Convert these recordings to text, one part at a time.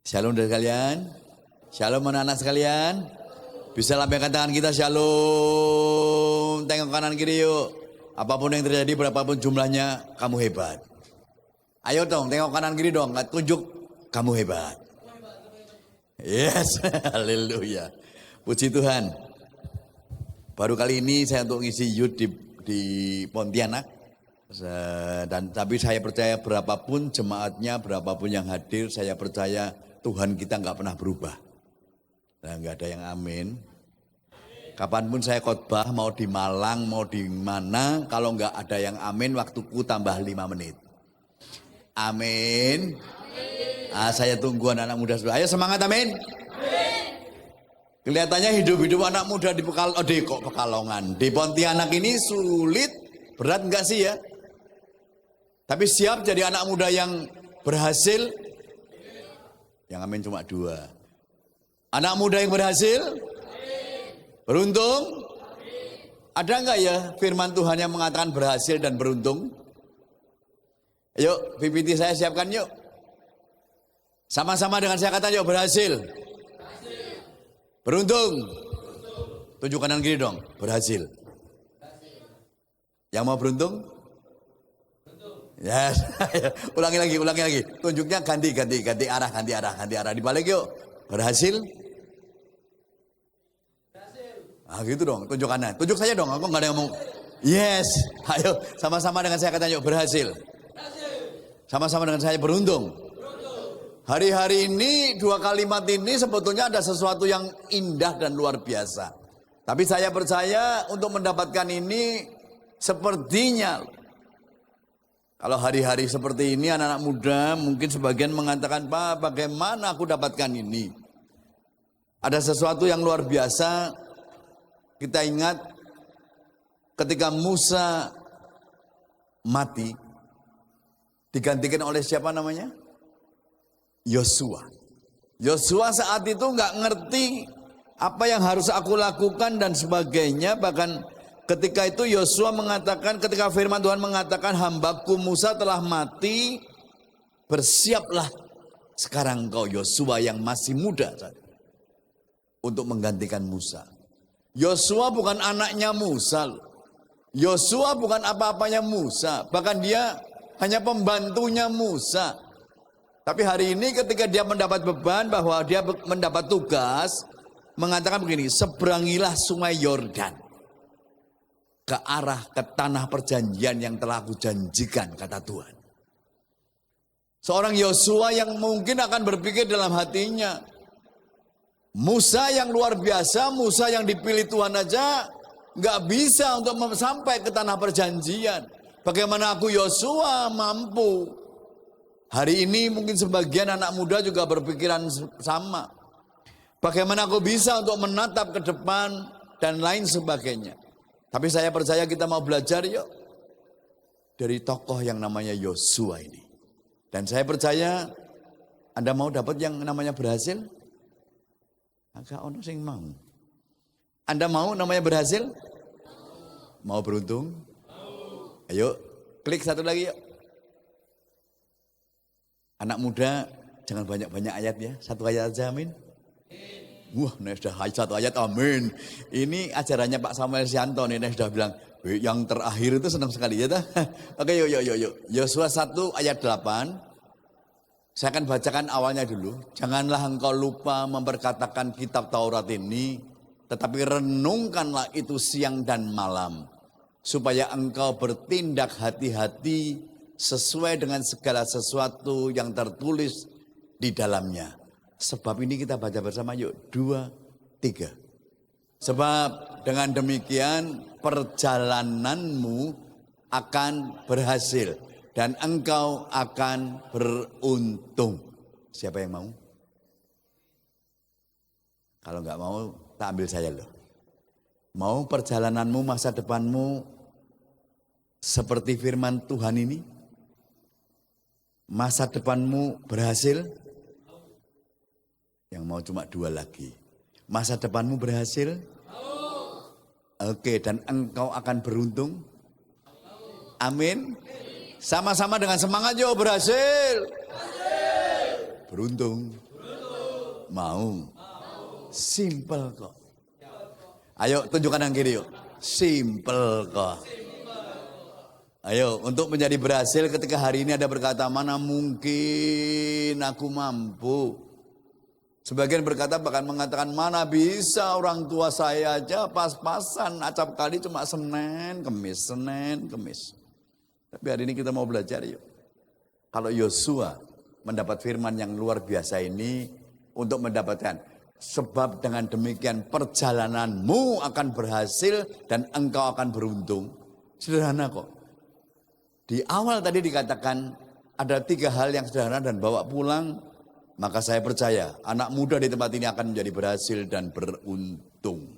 Shalom dari kalian. Shalom anak-anak sekalian. Bisa lambaikan tangan kita, shalom. Tengok kanan kiri yuk. Apapun yang terjadi, berapapun jumlahnya, kamu hebat. Ayo dong, tengok kanan kiri dong. Tunjuk, kamu hebat. Yes, haleluya. Puji Tuhan. Baru kali ini saya untuk ngisi youth di Pontianak. Tapi saya percaya berapapun jemaatnya, berapapun yang hadir, saya percaya Tuhan kita nggak pernah berubah. Nah, nggak ada yang amin. Kapanpun saya khotbah, mau di Malang, mau di mana, kalau nggak ada yang amin, waktuku tambah 5 menit. Amin. Saya tunggu anak-anak muda. Ayo semangat, amin. Kelihatannya hidup-hidup anak muda di Pekalongan, di Pontianak ini sulit, berat enggak sih ya? Tapi siap jadi anak muda yang berhasil? Yang amin cuma 2. Anak muda yang berhasil? Beruntung? Ada enggak ya firman Tuhan yang mengatakan berhasil dan beruntung? Yuk, PPT saya siapkan yuk. Sama-sama dengan saya kata yuk, berhasil. Beruntung. Tunjuk kanan kiri dong, berhasil. Yang mau beruntung? Yes. ulangi lagi. Tunjuknya ganti arah. Dibalik yuk. Berhasil? Gitu dong, tunjuk kanan. Tunjuk saya dong, aku nggak ada yang ngomong. Yes. Ayo, sama-sama dengan saya katanya yuk, berhasil. Sama-sama dengan saya beruntung. Hari-hari ini 2 kalimat ini sebetulnya ada sesuatu yang indah dan luar biasa. Tapi saya percaya untuk mendapatkan ini sepertinya kalau hari-hari seperti ini anak-anak muda mungkin sebagian mengatakan, Pak, bagaimana aku dapatkan ini? Ada sesuatu yang luar biasa. Kita ingat ketika Musa mati, digantikan oleh siapa namanya? Yosua. Yosua saat itu nggak ngerti apa yang harus aku lakukan dan sebagainya. Bahkan ketika itu Yosua mengatakan, ketika firman Tuhan mengatakan hambaku Musa telah mati, bersiaplah sekarang kau Yosua yang masih muda untuk menggantikan Musa. Yosua bukan anaknya Musa. Yosua bukan apa-apanya Musa. Bahkan dia hanya pembantunya Musa. Tapi hari ini ketika dia mendapat beban, bahwa dia mendapat tugas, mengatakan begini, seberangilah sungai Yordan ke tanah perjanjian yang telah aku janjikan, kata Tuhan. Seorang Yosua yang mungkin akan berpikir dalam hatinya, Musa yang luar biasa, Musa yang dipilih Tuhan aja nggak bisa untuk sampai ke tanah perjanjian. Bagaimana aku Yosua mampu? Hari ini mungkin sebagian anak muda juga berpikiran sama. Bagaimana aku bisa untuk menatap ke depan dan lain sebagainya. Tapi saya percaya kita mau belajar yuk dari tokoh yang namanya Yosua ini. Dan saya percaya Anda mau dapat yang namanya berhasil? Agak ono sing mau. Anda mau namanya berhasil? Mau beruntung? Ayo klik satu lagi yuk. Anak muda jangan banyak-banyak ayat ya. 1 ayat aja, amin. Wah, ini sudah 1 ayat, amin. Ini ajarannya Pak Samuel Sianto nih, sudah bilang, yang terakhir itu senang sekali ya. Oke, yuk. Yosua 1 ayat 8. Saya akan bacakan awalnya dulu. Janganlah engkau lupa memperkatakan kitab Taurat ini, tetapi renungkanlah itu siang dan malam, supaya engkau bertindak hati-hati sesuai dengan segala sesuatu yang tertulis di dalamnya. Sebab ini kita baca bersama yuk. 2, 3. Sebab dengan demikian perjalananmu akan berhasil dan engkau akan beruntung. Siapa yang mau? Kalau enggak mau, tak ambil saya loh. Mau perjalananmu, masa depanmu seperti firman Tuhan ini? Masa depanmu berhasil? Yang mau cuma 2 lagi. Masa depanmu berhasil? Oke, dan engkau akan beruntung? Amin. Sama-sama dengan semangat yuk, berhasil. Beruntung. Mau. Simple kok. Ayo tunjukkan yang kiri yuk. Simple kok. Ayo untuk menjadi berhasil ketika hari ini ada berkata mana mungkin aku mampu. Sebagian berkata bahkan mengatakan mana bisa orang tua saya aja pas-pasan acap kali cuma Senin, Kemis. Tapi hari ini kita mau belajar yuk. Kalau Yosua mendapat firman yang luar biasa ini untuk mendapatkan sebab dengan demikian perjalananmu akan berhasil dan engkau akan beruntung. Sederhana kok. Di awal tadi dikatakan ada 3 hal yang sederhana dan bawa pulang. Maka saya percaya anak muda di tempat ini akan menjadi berhasil dan beruntung.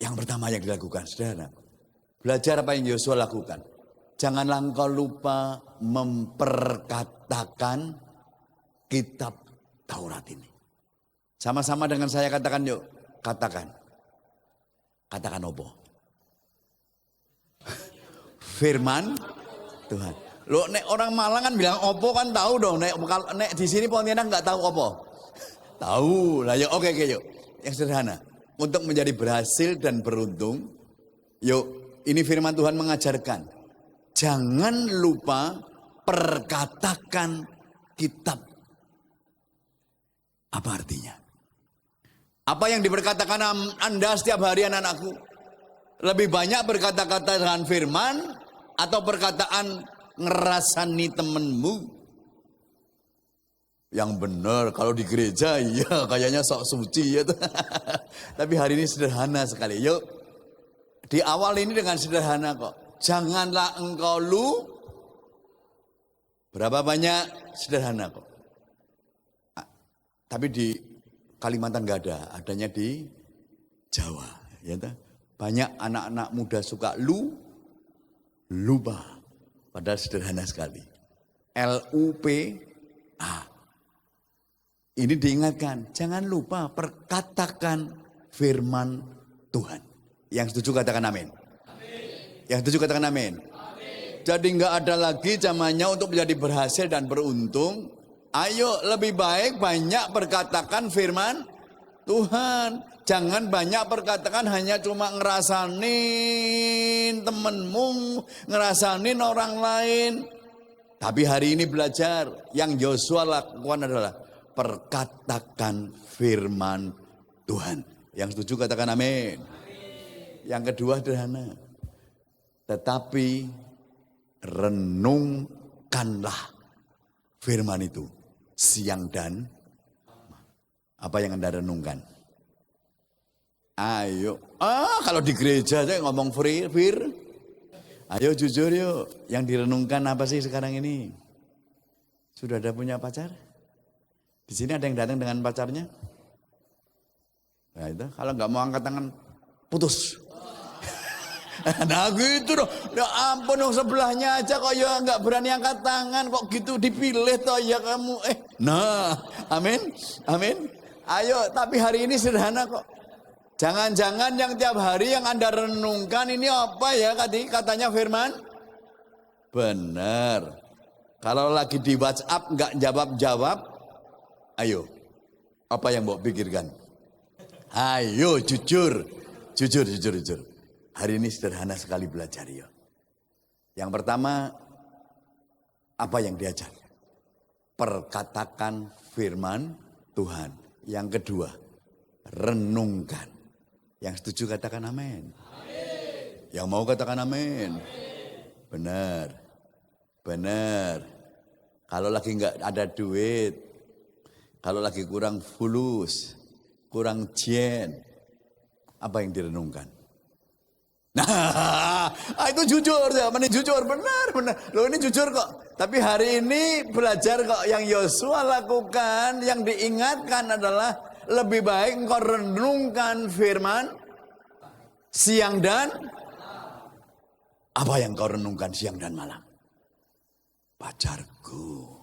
Yang pertama yang dilakukan sederhana. Belajar apa yang Yosua lakukan. Janganlah engkau lupa memperkatakan kitab Taurat ini. Sama-sama dengan saya katakan yuk. Katakan. Katakan apa? Firman Tuhan. Loh, nek orang Malang kan bilang opo kan tahu dong. Nek di sini Pontianak nggak tahu opo. Tahu lah yuk. Oke yuk. Yang sederhana. Untuk menjadi berhasil dan beruntung. Yuk, ini firman Tuhan mengajarkan. Jangan lupa perkatakan kitab. Apa artinya? Apa yang diperkatakan Anda setiap hari anak-anakku? Lebih banyak berkata-kata dengan firman atau perkataan ngerasani temenmu? Yang benar kalau di gereja iya kayaknya sok suci ya. Tapi hari ini sederhana sekali. Yuk di awal ini dengan sederhana kok. Janganlah engkau berapa banyak sederhana kok. Tapi di Kalimantan gak ada, adanya di Jawa. Ya, banyak anak-anak muda suka lupa. Padahal sederhana sekali. LUPA. Ini diingatkan. Jangan lupa perkatakan firman Tuhan. Yang setuju katakan amin. Yang setuju katakan amin. Jadi enggak ada lagi zamannya untuk menjadi berhasil dan beruntung. Ayo lebih baik banyak perkatakan firman Tuhan. Jangan banyak perkatakan hanya cuma ngerasanin temenmu, ngerasanin orang lain. Tapi hari ini belajar, yang Yosua lakukan adalah perkatakan firman Tuhan. Yang setuju katakan amin. Yang kedua sederhana. Tetapi renungkanlah firman itu siang dan apa yang Anda renungkan? Ayo, kalau di gereja saya ngomong fir. Ayo jujur yuk, yang direnungkan apa sih sekarang ini? Sudah ada punya pacar? Di sini ada yang datang dengan pacarnya? Nah itu, kalau nggak mau angkat tangan, putus. Nah gitu dong, ya ampun dong sebelahnya aja kok ya nggak berani angkat tangan, kok gitu dipilih toh ya kamu. Nah, amin. Ayo, tapi hari ini sederhana kok. Jangan-jangan yang tiap hari yang Anda renungkan ini apa ya katanya firman? Benar. Kalau lagi di WhatsApp nggak jawab-jawab, ayo. Apa yang mau pikirkan? Ayo jujur. Hari ini sederhana sekali belajar ya. Yang pertama, apa yang diajar? Perkatakan firman Tuhan. Yang kedua, renungkan. Yang setuju katakan amin. Yang mau katakan amin. Benar. Kalau lagi nggak ada duit, kalau lagi kurang fulus, kurang jen, apa yang direnungkan? Nah, itu jujur ya, jujur benar. Loh ini jujur kok. Tapi hari ini belajar kok yang Yosua lakukan, yang diingatkan adalah lebih baik engkau renungkan firman siang dan apa yang kau renungkan siang dan malam? Pacarku.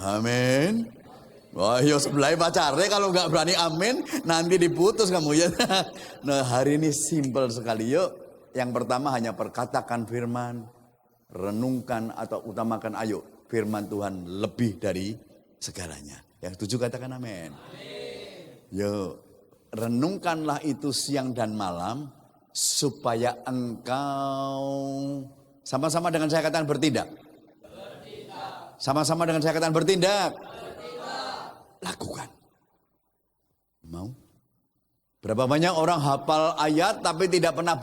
Amin. Wah, yo sebelah pacarnya kalau nggak berani amin nanti diputus kamu ya. Nah hari ini simpel sekali yuk. Yang pertama hanya perkatakan firman, renungkan atau utamakan ayo firman Tuhan lebih dari segalanya. Yang setuju katakan amin. Yo, renungkanlah itu siang dan malam supaya engkau sama-sama dengan saya katakan bertindak. Sama-sama dengan saya katakan bertindak. Lakukan. Mau? Berapa banyak orang hafal ayat tapi tidak pernah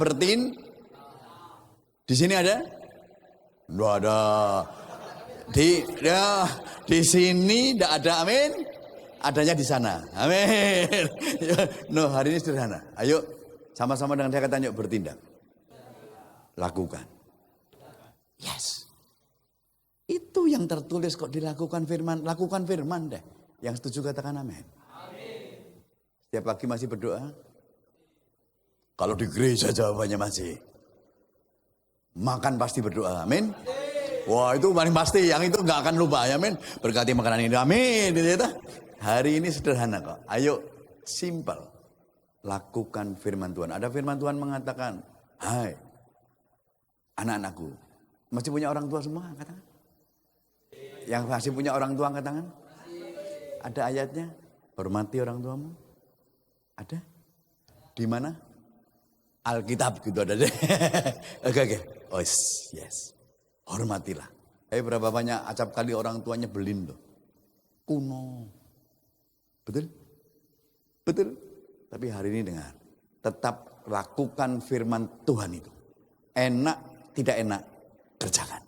Di sini ada? Nggak ada. Di sini tidak ada, amin. Adanya di sana, amin. No, hari ini sederhana. Ayo, sama-sama dengan saya katakan, yuk bertindak. Lakukan. Yes. Itu yang tertulis kok dilakukan firman. Lakukan firman deh. Yang setuju katakan amin. Setiap pagi masih berdoa? Kalau di gereja jawabannya masih. Makan pasti berdoa, amin. Wah, itu paling pasti, yang itu nggak akan lupa, ya amin. Berkati makanan ini, amin. Hari ini sederhana kok. Ayo, simple. Lakukan firman Tuhan. Ada firman Tuhan mengatakan, hai, anak-anakku. Masih punya orang tua semua, angkat tangan. Yang masih punya orang tua, angkat tangan. Ada ayatnya, hormati orang tuamu. Ada? Di mana? Alkitab gitu ada deh. Oke. Oh yes. Hormatilah. Berapa banyak acap kali orang tuanya belin loh. Kuno. Betul? Tapi hari ini dengar. Tetap lakukan firman Tuhan itu. Enak, tidak enak, kerjakan.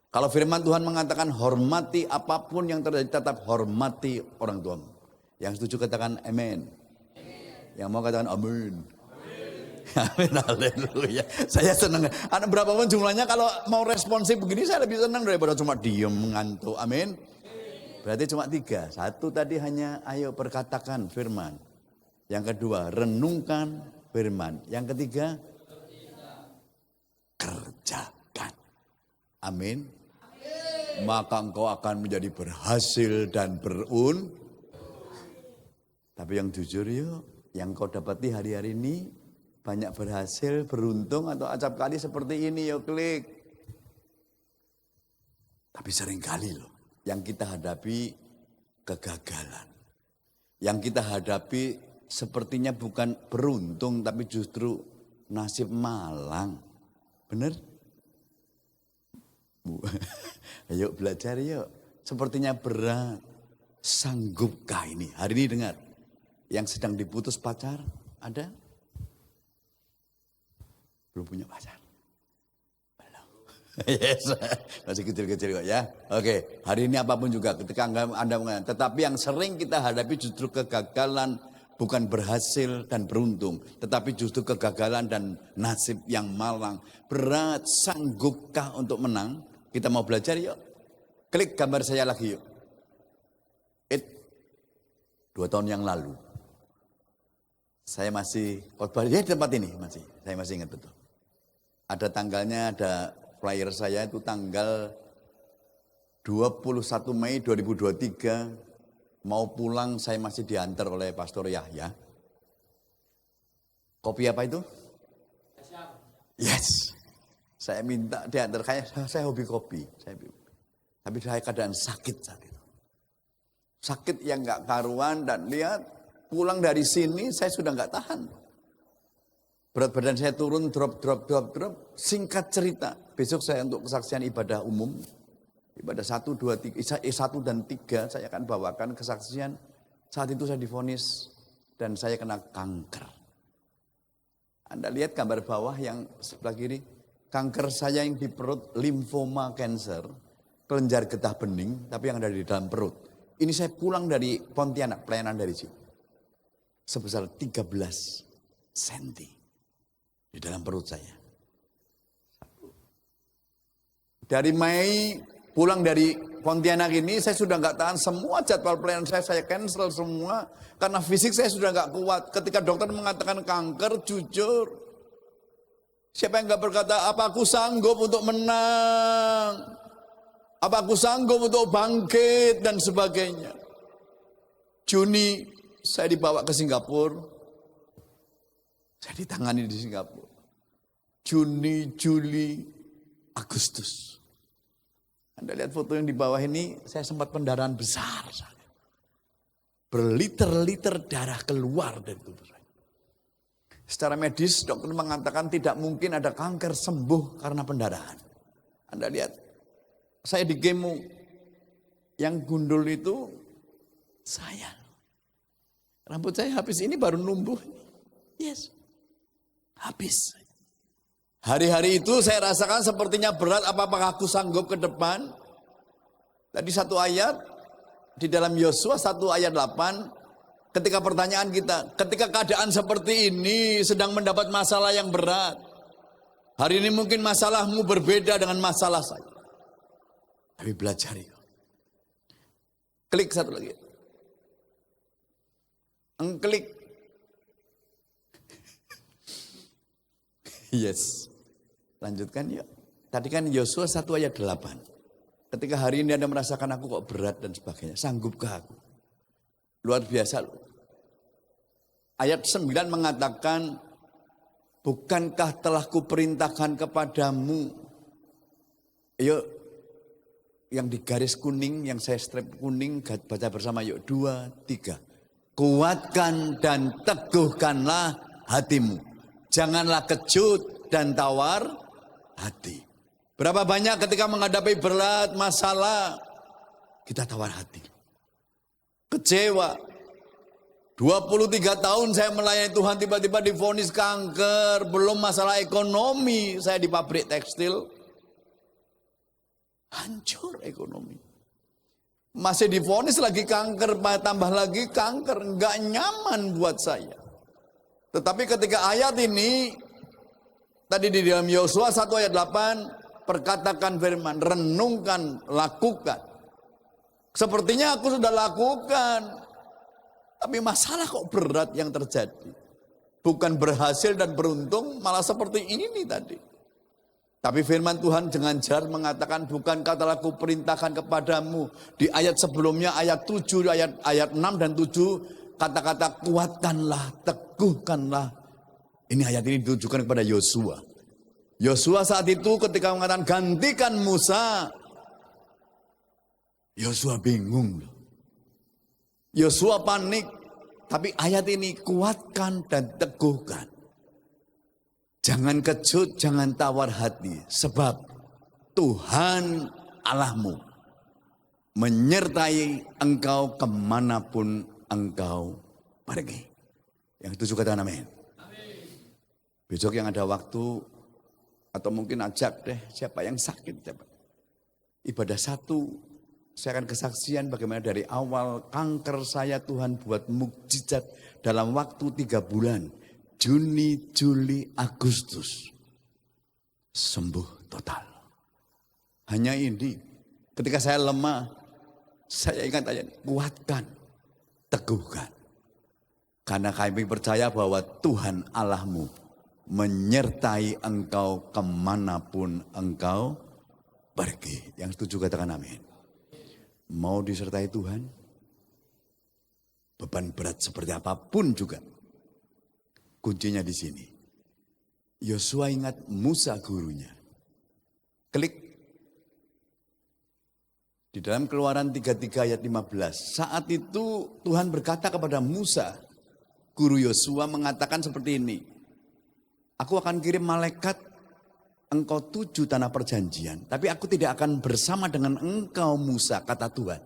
Kalau firman Tuhan mengatakan hormati apapun yang terjadi, tetap hormati orang tuamu. Yang setuju katakan amin. Yang mau katakan amin. Amin, haleluya. Saya senang. Ada berapapun jumlahnya, kalau mau responsif begini saya lebih senang daripada cuma diem ngantuk. Amin. Berarti cuma 3. 1 tadi hanya ayo perkatakan firman. Yang kedua renungkan firman. Yang ketiga kerjakan. Amin. Maka engkau akan menjadi berhasil dan Tapi yang jujur yuk, yang kau dapati hari-hari ini banyak berhasil, beruntung atau acap kali seperti ini yuk, klik. Tapi sering kali loh yang kita hadapi kegagalan. Yang kita hadapi sepertinya bukan beruntung tapi justru nasib malang. Benar? Ayo belajar yuk. Sepertinya berat. Sanggupkah ini? Hari ini dengar. Yang sedang diputus pacar, ada? Belum punya pacar? Belum. Yes. Masih kecil-kecil kok ya. Oke, hari ini apapun juga ketika Anda mengatakan. Tetapi yang sering kita hadapi justru kegagalan, bukan berhasil dan beruntung. Tetapi justru kegagalan dan nasib yang malang. Berat, sanggupkah untuk menang? Kita mau belajar yuk. Klik gambar saya lagi yuk. 2 tahun yang lalu. Saya masih khotbah di tempat ini saya masih ingat betul. Ada tanggalnya, ada flyer saya itu tanggal 21 Mei 2023. Mau pulang saya masih diantar oleh Pastor Yahya. Kopi apa itu? Yes. Saya minta diantar, saya hobi kopi. Tapi saya keadaan sakit saat itu. Sakit yang gak karuan dan lihat. Pulang dari sini saya sudah nggak tahan. Berat badan saya turun, drop. Singkat cerita, besok saya untuk kesaksian ibadah umum. Ibadah 1, 2, 3, 1 dan 3 saya akan bawakan kesaksian. Saat itu saya divonis dan saya kena kanker. Anda lihat gambar bawah yang sebelah kiri. Kanker saya yang di perut, limfoma cancer, kelenjar getah bening, tapi yang ada di dalam perut. Ini saya pulang dari Pontianak, pelayanan dari situ. Sebesar 13 senti di dalam perut saya. Dari Mei pulang dari Pontianak ini saya sudah nggak tahan, semua jadwal pelayanan saya cancel semua karena fisik saya sudah nggak kuat. Ketika dokter mengatakan kanker, jujur, siapa yang nggak berkata apa aku sanggup untuk menang, apa aku sanggup untuk bangkit dan sebagainya. Juni saya dibawa ke Singapura. Saya ditangani di Singapura. Juni, Juli, Agustus. Anda lihat foto yang di bawah ini, saya sempat pendarahan besar. Berliter-liter darah keluar dari tubuh saya. Secara medis dokter mengatakan tidak mungkin ada kanker sembuh karena pendarahan. Anda lihat, saya di kemo, yang gundul itu saya. Rambut saya habis ini baru numbuh. Yes, habis. Hari-hari itu saya rasakan sepertinya berat, apakah aku sanggup ke depan? Tadi satu ayat di dalam Yosua 1 ayat 8. Ketika pertanyaan kita, ketika keadaan seperti ini sedang mendapat masalah yang berat. Hari ini mungkin masalahmu berbeda dengan masalah saya. Tapi belajar ya. Klik satu lagi. Engklik. Yes. Lanjutkan ya. Tadi kan Yosua 1 ayat 8. Ketika hari ini Anda merasakan aku kok berat dan sebagainya. Sanggupkah aku? Luar biasa loh. Ayat 9 mengatakan, bukankah telah kuperintahkan kepadamu. Ayo, yang di garis kuning, yang saya strip kuning, baca bersama yuk. 2, 3. Kuatkan dan teguhkanlah hatimu. Janganlah kecut dan tawar hati. Berapa banyak ketika menghadapi berat masalah, kita tawar hati. Kecewa. 23 tahun saya melayani Tuhan, tiba-tiba divonis kanker. Belum masalah ekonomi, saya di pabrik tekstil. Hancur ekonomi. Masih divonis lagi kanker, tambah lagi kanker. Enggak nyaman buat saya. Tetapi ketika ayat ini, tadi di dalam Yosua 1 ayat 8, perkatakan firman, renungkan, lakukan. Sepertinya aku sudah lakukan. Tapi masalah kok berat yang terjadi. Bukan berhasil dan beruntung, malah seperti ini tadi. Tapi firman Tuhan dengan jelas mengatakan, bukankah telah kuperintahkan kepadamu. Di ayat sebelumnya, ayat 7, ayat 6 dan 7, kata-kata kuatkanlah, teguhkanlah. Ini ayat ini ditujukan kepada Yosua. Yosua saat itu ketika mengatakan gantikan Musa, Yosua bingung. Yosua panik. Tapi ayat ini kuatkan dan teguhkan. Jangan kecut, jangan tawar hati. Sebab Tuhan Allahmu menyertai engkau kemanapun engkau pergi. Yang setuju katakan amin. Besok yang ada waktu, atau mungkin ajak deh siapa yang sakit. Ibadah 1. Saya akan kesaksian bagaimana dari awal kanker saya Tuhan buat mukjizat dalam waktu 3 bulan. Juni, Juli, Agustus. Sembuh total. Hanya ini. Ketika saya lemah, saya ingat aja, kuatkan, teguhkan. Karena kami percaya bahwa Tuhan Allahmu menyertai engkau kemanapun engkau pergi. Yang setuju katakan amin. Mau disertai Tuhan, beban berat seperti apapun juga, kuncinya di sini. Yosua ingat Musa gurunya. Klik. Di dalam Keluaran 33 ayat 15. Saat itu Tuhan berkata kepada Musa, guru Yosua mengatakan seperti ini. Aku akan kirim malaikat, engkau tuju tanah perjanjian, tapi aku tidak akan bersama dengan engkau Musa, kata Tuhan.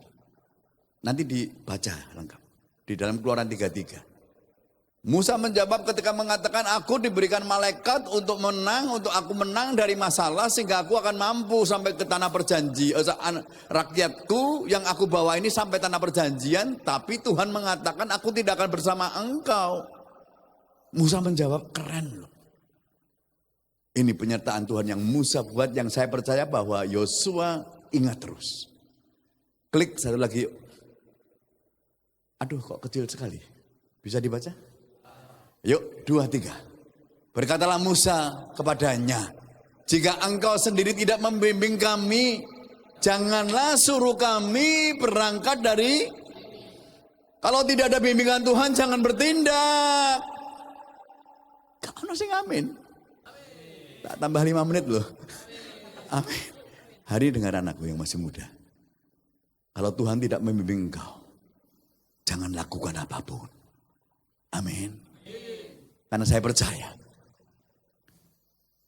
Nanti dibaca lengkap. Di dalam Keluaran 33. Musa menjawab ketika mengatakan, aku diberikan malaikat untuk aku menang dari masalah sehingga aku akan mampu sampai ke tanah perjanjian. Rakyatku yang aku bawa ini sampai tanah perjanjian, tapi Tuhan mengatakan aku tidak akan bersama engkau. Musa menjawab, keren loh. Ini penyertaan Tuhan yang Musa buat, yang saya percaya bahwa Yosua ingat terus. Klik satu lagi. Aduh kok kecil sekali. Bisa dibaca? Yuk 2, 3. Berkatalah Musa kepadanya, jika engkau sendiri tidak membimbing kami, janganlah suruh kami berangkat dari. Kalau tidak ada bimbingan Tuhan jangan bertindak. Kau nasi ngamin. Tak tambah 5 menit loh. Amin. Hari dengar anakku yang masih muda. Kalau Tuhan tidak membimbing engkau, jangan lakukan apapun. Amin. Karena saya percaya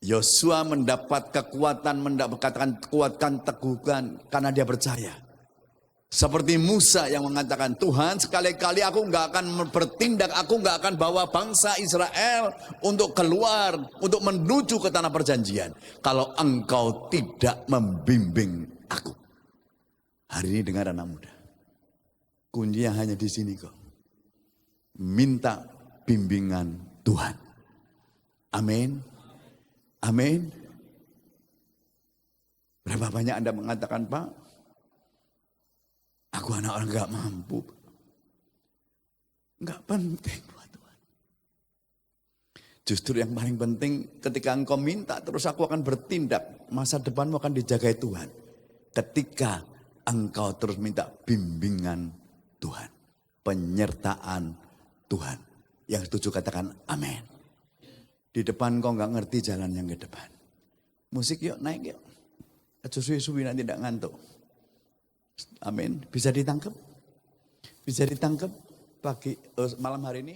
Yosua mendapat kekuatan, mendapatkan kekuatan teguhkan karena dia percaya. Seperti Musa yang mengatakan, Tuhan sekali-kali aku nggak akan bertindak, aku nggak akan bawa bangsa Israel untuk keluar, untuk menuju ke tanah perjanjian. Kalau engkau tidak membimbing aku. Hari ini dengar anak muda. Kuncinya hanya di sini kok. Minta bimbingan Tuhan. Amin. Amin. Berapa banyak Anda mengatakan, Pak, aku anak orang gak mampu. Gak penting buat Tuhan. Justru yang paling penting ketika engkau minta terus aku akan bertindak. Masa depanmu akan dijagai Tuhan. Ketika engkau terus minta bimbingan Tuhan. Penyertaan Tuhan. Yang setuju katakan amin. Di depan kau gak ngerti jalan yang ke depan. Musik yuk naik yuk. Aja suwi-suwi nanti tidak ngantuk. Amin. Bisa ditangkap? Bisa ditangkap pagi malam hari ini?